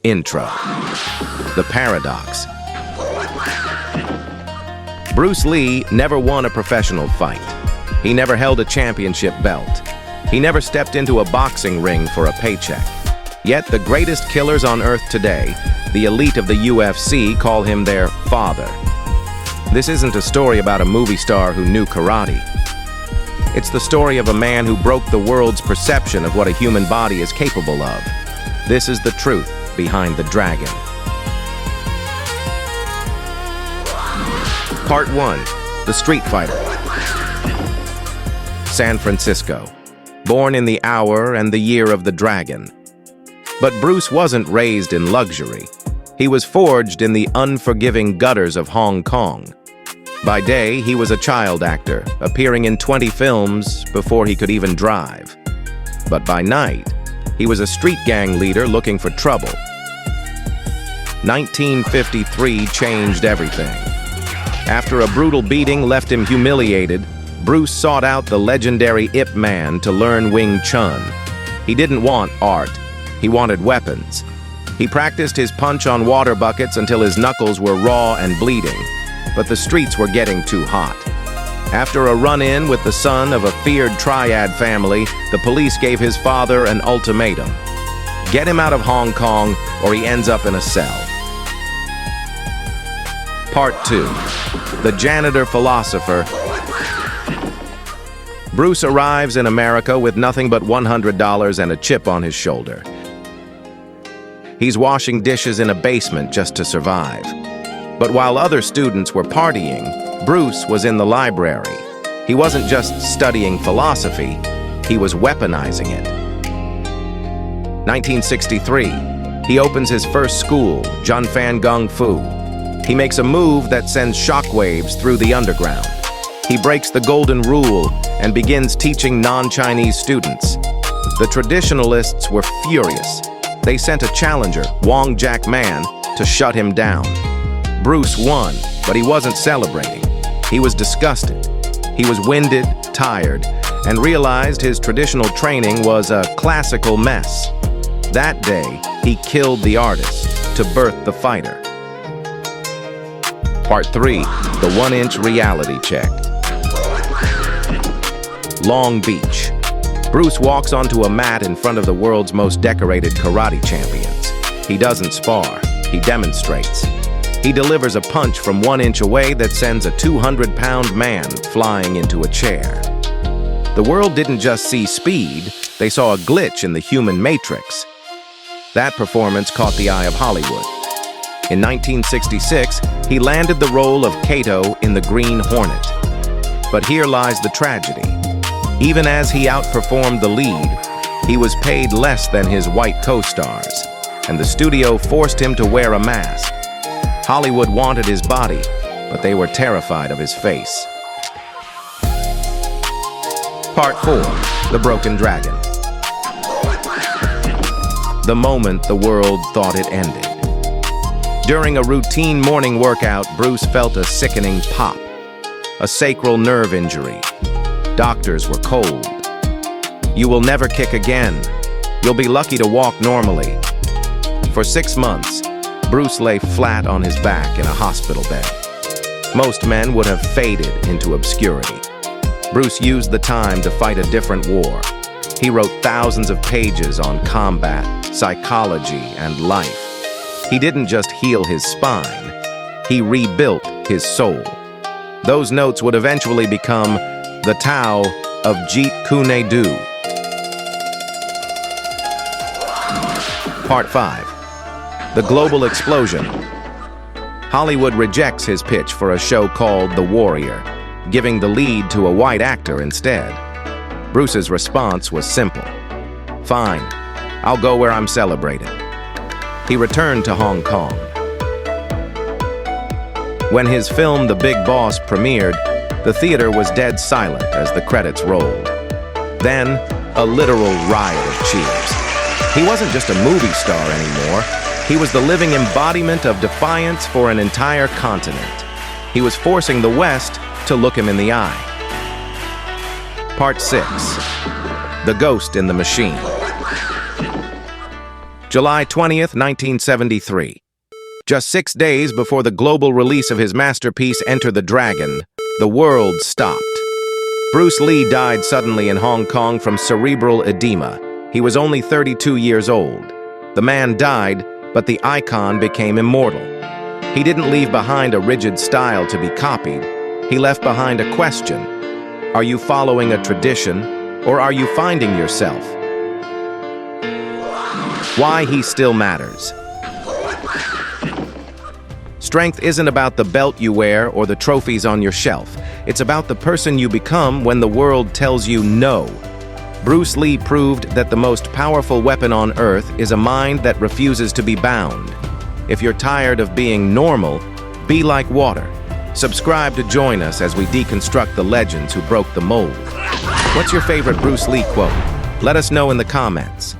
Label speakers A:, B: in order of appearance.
A: Intro. The paradox. Bruce Lee never won a professional fight. He never held a championship belt. He never stepped into a boxing ring for a paycheck. Yet the greatest killers on earth today, the elite of the UFC, call him their father. This isn't a story about a movie star who knew karate. It's the story of a man who broke the world's perception of what a human body is capable of. This is the truth behind the dragon. Part 1. The Street Fighter. San Francisco. Born in the hour and the year of the dragon. But Bruce wasn't raised in luxury. He was forged in the unforgiving gutters of Hong Kong. By day, he was a child actor, appearing in 20 films before he could even drive. But by night, he was a street gang leader looking for trouble. 1953 changed everything. After a brutal beating left him humiliated, Bruce sought out the legendary Ip Man to learn Wing Chun. He didn't want art. He wanted weapons. He practiced his punch on water buckets until his knuckles were raw and bleeding. But the streets were getting too hot. After a run-in with the son of a feared triad family, the police gave his father an ultimatum. Get him out of Hong Kong or he ends up in a cell. Part 2. The Janitor Philosopher. Bruce arrives in America with nothing but $100 and a chip on his shoulder. He's washing dishes in a basement just to survive. But while other students were partying, Bruce was in the library. He wasn't just studying philosophy, he was weaponizing it. 1963, he opens his first school, Junfan Gung Fu. He makes a move that sends shockwaves through the underground. He breaks the golden rule and begins teaching non-Chinese students. The traditionalists were furious. They sent a challenger, Wong Jack Man, to shut him down. Bruce won, but he wasn't celebrating. He was disgusted. He was winded, tired, and realized his traditional training was a classical mess. That day, he killed the artist to birth the fighter. Part 3. The 1-inch reality check. Long Beach. Bruce walks onto a mat in front of the world's most decorated karate champions. He doesn't spar, he demonstrates. He delivers a punch from 1 inch away that sends a 200-pound man flying into a chair. The world didn't just see speed, they saw a glitch in the human matrix. That performance caught the eye of Hollywood. In 1966, he landed the role of Kato in The Green Hornet. But here lies the tragedy. Even as he outperformed the lead, he was paid less than his white co-stars, and the studio forced him to wear a mask. Hollywood wanted his body, but they were terrified of his face. Part 4. The Broken Dragon. The moment the world thought it ended. During a routine morning workout, Bruce felt a sickening pop, a sacral nerve injury. Doctors were cold. You will never kick again. You'll be lucky to walk normally. For 6 months, Bruce lay flat on his back in a hospital bed. Most men would have faded into obscurity. Bruce used the time to fight a different war. He wrote thousands of pages on combat, psychology, and life. He didn't just heal his spine, he rebuilt his soul. Those notes would eventually become the Tao of Jeet Kune Do. Part 5. The Global Explosion. Hollywood rejects his pitch for a show called The Warrior, giving the lead to a white actor instead. Bruce's response was simple. Fine, I'll go where I'm celebrated. He returned to Hong Kong. When his film The Big Boss premiered, the theater was dead silent as the credits rolled. Then, a literal riot of cheers. He wasn't just a movie star anymore. He was the living embodiment of defiance for an entire continent. He was forcing the West to look him in the eye. Part 6. The Ghost in the Machine. July 20th, 1973. Just 6 days before the global release of his masterpiece Enter the Dragon, the world stopped. Bruce Lee died suddenly in Hong Kong from cerebral edema. He was only 32 years old. The man died, but the icon became immortal. He didn't leave behind a rigid style to be copied. He left behind a question. Are you following a tradition, or are you finding yourself? Why he still matters. Strength isn't about the belt you wear or the trophies on your shelf. It's about the person you become when the world tells you no. Bruce Lee proved that the most powerful weapon on earth is a mind that refuses to be bound. If you're tired of being normal, be like water. Subscribe to join us as we deconstruct the legends who broke the mold. What's your favorite Bruce Lee quote? Let us know in the comments.